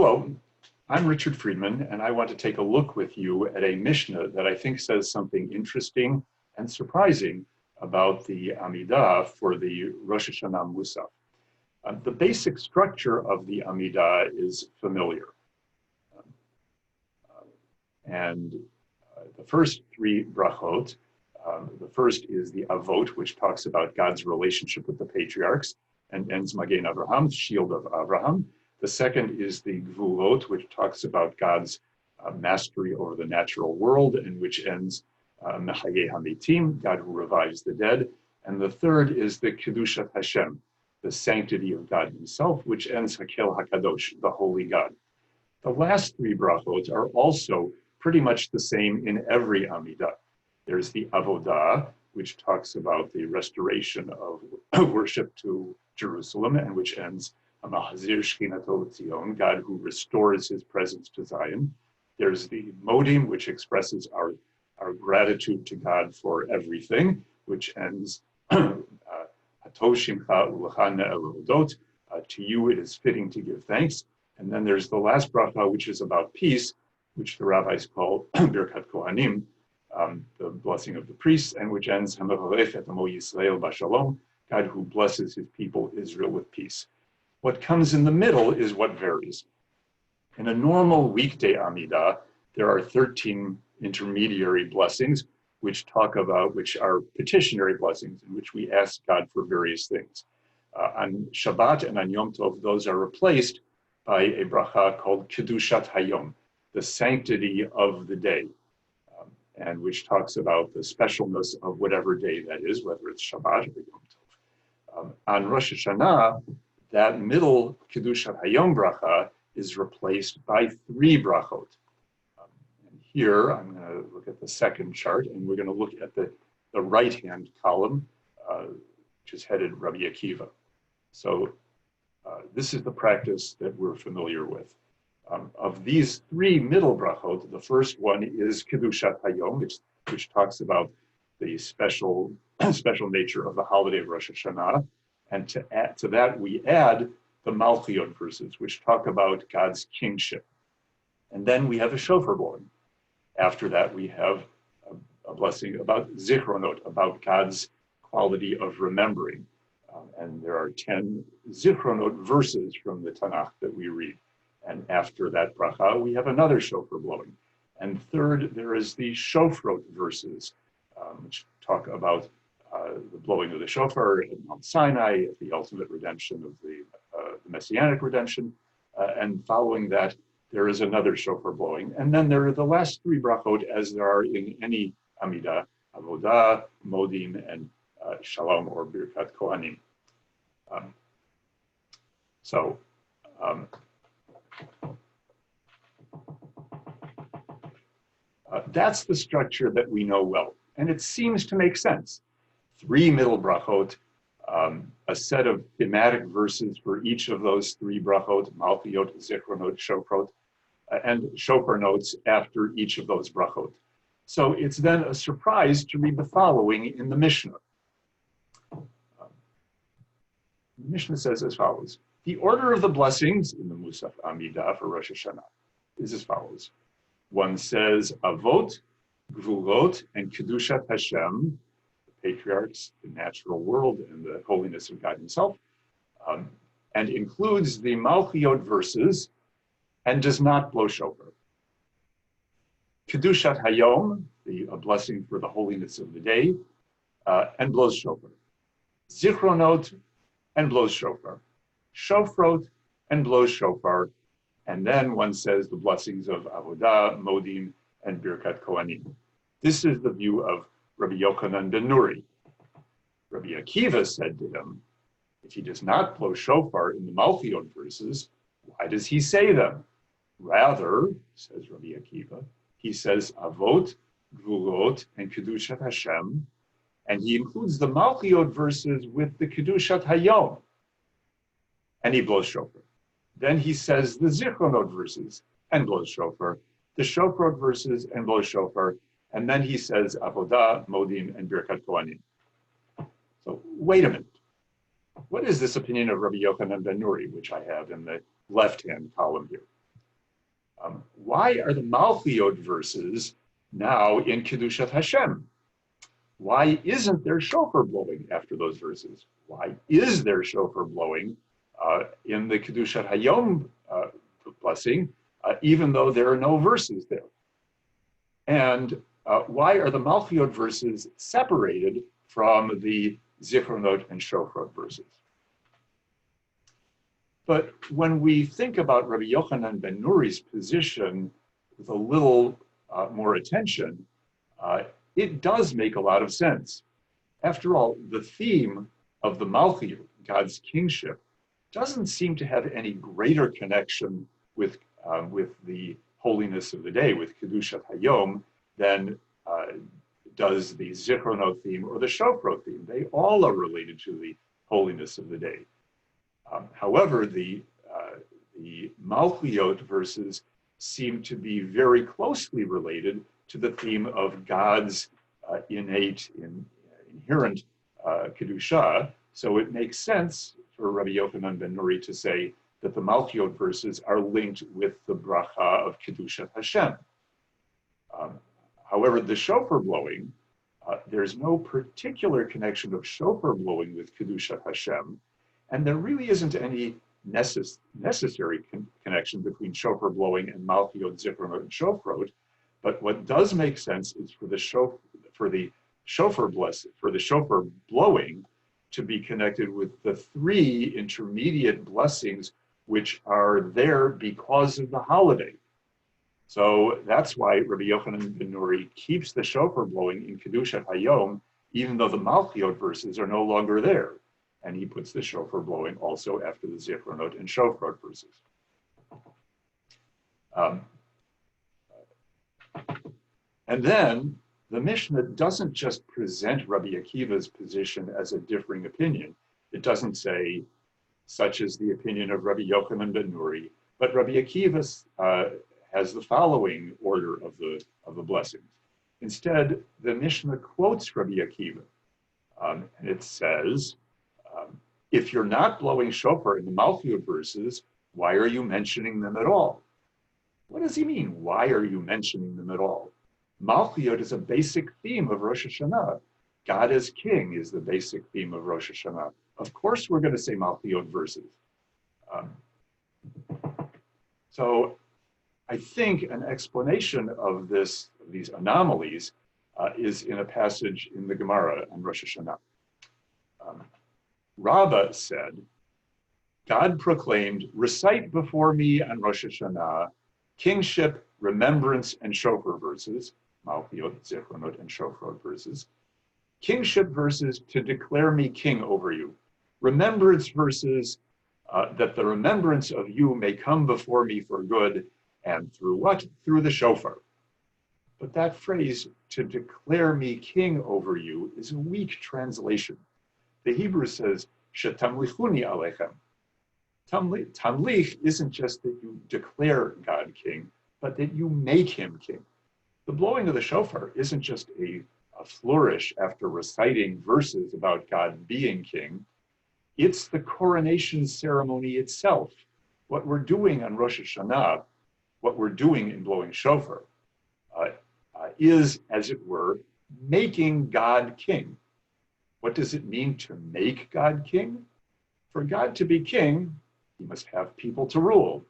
Hello, I'm Richard Friedman, and I want to take a look with you at a Mishnah that I think says something interesting and surprising about the Amidah for the Rosh Hashanah Musaf. The basic structure of the Amidah is familiar. The first three brachot, the first is the Avot, which talks about God's relationship with the patriarchs and ends Magen Avraham, shield of Abraham. The second is the Gvulot, which talks about God's mastery over the natural world, and which ends Mechayeh HaMetim, God who revives the dead. And the third is the Kedushat Hashem, the sanctity of God himself, which ends Hakel HaKadosh, the holy God. The last three brachot are also pretty much the same in every Amidah. There's the Avodah, which talks about the restoration of worship to Jerusalem, and which ends Mahazir Shchinato Tzion, God who restores his presence to Zion. There's the Modim, which expresses our gratitude to God for everything, which ends Hatov Shimcha Ulecha Ne'el Hodot. To you it is fitting to give thanks. And then there's the last bracha, which is about peace, which the rabbis call Birkat Kohanim, the blessing of the priests, and which ends Hamavarech et Amo Yisrael Bashalom, God who blesses his people Israel with peace. What comes in the middle is what varies. In a normal weekday Amidah, there are 13 intermediary blessings, which are petitionary blessings, in which we ask God for various things. On Shabbat and on Yom Tov, those are replaced by a bracha called Kedushat Hayom, the sanctity of the day, and which talks about the specialness of whatever day that is, whether it's Shabbat or Yom Tov. On Rosh Hashanah, that middle Kedushat Hayom bracha is replaced by three brachot. And here, I'm going to look at the second chart, and we're going to look at the right-hand column, which is headed Rabbi Akiva. So this is the practice that we're familiar with. Of these three middle brachot, the first one is Kedushat Hayom, which talks about the special nature of the holiday of Rosh Hashanah. And to add to that, we add the Malchiot verses, which talk about God's kingship. And then we have a shofar blowing. After that, we have a blessing about Zichronot, about God's quality of remembering. And there are 10 Zichronot verses from the Tanakh that we read. And after that bracha, we have another shofar blowing. And third, there is the Shofrot verses, which talk about the blowing of the shofar at Mount Sinai, at the ultimate redemption of the Messianic redemption. And following that, there is another shofar blowing. And then there are the last three brachot, as there are in any Amidah, Avodah, Modim, and Shalom or Birkat Kohanim. That's the structure that we know well. And it seems to make sense. Three middle brachot, a set of thematic verses for each of those three brachot, Malchiot, Zichronot, Shofrot, and shofar notes after each of those brachot. So it's then a surprise to read the following in the Mishnah. The Mishnah says as follows: the order of the blessings in the Musaf Amidah for Rosh Hashanah is as follows. One says Avot, Gvulot, and Kedushat Hashem, patriarchs, the natural world, and the holiness of God himself, and includes the Malchiot verses and does not blow shofar. Kedushat Hayom, a blessing for the holiness of the day, and blows shofar. Zichronot, and blows shofar. Shofrot, and blows shofar. And then one says the blessings of Avodah, Modim, and Birkat Kohanim. This is the view of Rabbi Yochanan ben Nuri. Rabbi Akiva said to him, if he does not blow shofar in the Malchiot verses, why does he say them? Rather, says Rabbi Akiva, he says Avot, Gvulot, and Kedushat Hashem, and he includes the Malchiot verses with the Kedushat Hayom, and he blows shofar. Then he says the Zichronot verses and blows shofar, the Shofrot verses and blows shofar, and then he says Avodah, Modim, and Birkat Kohanim. So wait a minute. What is this opinion of Rabbi Yochanan ben Nuri, which I have in the left-hand column here? Why are the Malchiot verses now in Kedushat Hashem? Why isn't there shofar blowing after those verses? Why is there shofar blowing in the Kedushat Hayom blessing, even though there are no verses there? And why are the Malchiot verses separated from the Zichronot and Shofrot verses? But when we think about Rabbi Yochanan ben Nuri's position with a little more attention, it does make a lot of sense. After all, the theme of the Malchut, God's kingship, doesn't seem to have any greater connection with the holiness of the day, with Kedushat Hayom, than does the Zichronot theme or the Shofrot theme. They all are related to the holiness of the day. However, the Malchiot verses seem to be very closely related to the theme of God's inherent Kedusha. So it makes sense for Rabbi Yochanan ben Nuri to say that the Malchiot verses are linked with the bracha of Kedushat Hashem. However, the shofar blowing, there's no particular connection of shofar blowing with Kedushat Hashem, and there really isn't any necessary connection between shofar blowing and Malchiot, Zichronot, and Shofrot. But what does make sense is for the shofar blowing to be connected with the three intermediate blessings which are there because of the holiday. So that's why Rabbi Yochanan ben Nuri keeps the shofar blowing in Kedushat Hayom, even though the Malchiot verses are no longer there. And he puts the shofar blowing also after the Zichronot and Shofrot verses. And then the Mishnah doesn't just present Rabbi Akiva's position as a differing opinion. It doesn't say, such is the opinion of Rabbi Yochanan ben Nuri, but Rabbi Akiva has the following order of the blessings. Instead, the Mishnah quotes Rabbi Akiva, and it says, if you're not blowing shofar in the Malchiot verses, why are you mentioning them at all? What does he mean, why are you mentioning them at all? Malchiot is a basic theme of Rosh Hashanah. God as king is the basic theme of Rosh Hashanah. Of course we're going to say Malchiot verses. So I think an explanation of these anomalies is in a passage in the Gemara on Rosh Hashanah. Rabbah said, God proclaimed, recite before me on Rosh Hashanah, kingship, remembrance, and shofar verses, Malchiot, Zichronot, and Shofrot verses, kingship verses to declare me king over you, remembrance verses that the remembrance of you may come before me for good, and through what? Through the shofar. But that phrase, to declare me king over you, is a weak translation. The Hebrew says, shetamlichuni alechem. Tamlich isn't just that you declare God king, but that you make him king. The blowing of the shofar isn't just a flourish after reciting verses about God being king. It's the coronation ceremony itself. What we're doing on Rosh Hashanah, what we're doing in blowing shofar, is, as it were, making God king. What does it mean to make God king? For God to be king, he must have people to rule.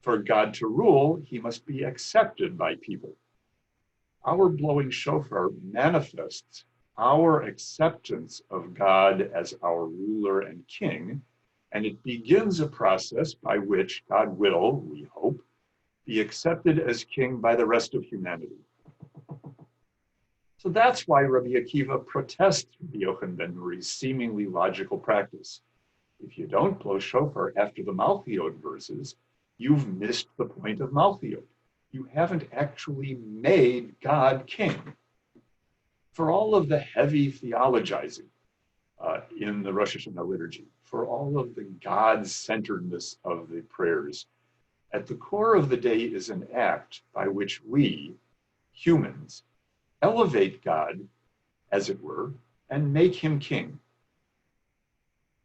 For God to rule, he must be accepted by people. Our blowing shofar manifests our acceptance of God as our ruler and king, and it begins a process by which God will, we hope, be accepted as king by the rest of humanity. So that's why Rabbi Akiva protests Rabbi Yochanan ben Nuri's seemingly logical practice. If you don't blow shofar after the Malchiot verses, you've missed the point of Malchiot. You haven't actually made God king. For all of the heavy theologizing in the Rosh Hashanah liturgy, for all of the God-centeredness of the prayers, at the core of the day is an act by which we, humans, elevate God, as it were, and make him king.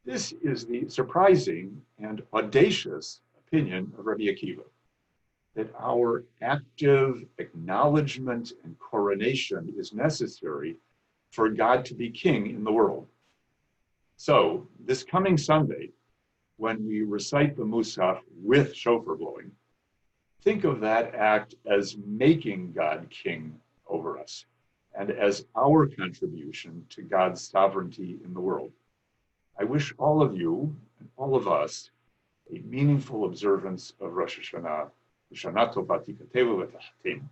This is the surprising and audacious opinion of Rabbi Akiva, that our active acknowledgement and coronation is necessary for God to be king in the world. So this coming Sunday, when we recite the Musaf with shofar blowing, think of that act as making God king over us and as our contribution to God's sovereignty in the world. I wish all of you and all of us a meaningful observance of Rosh Hashanah. Shana Tova Tikateu v'Tahatim.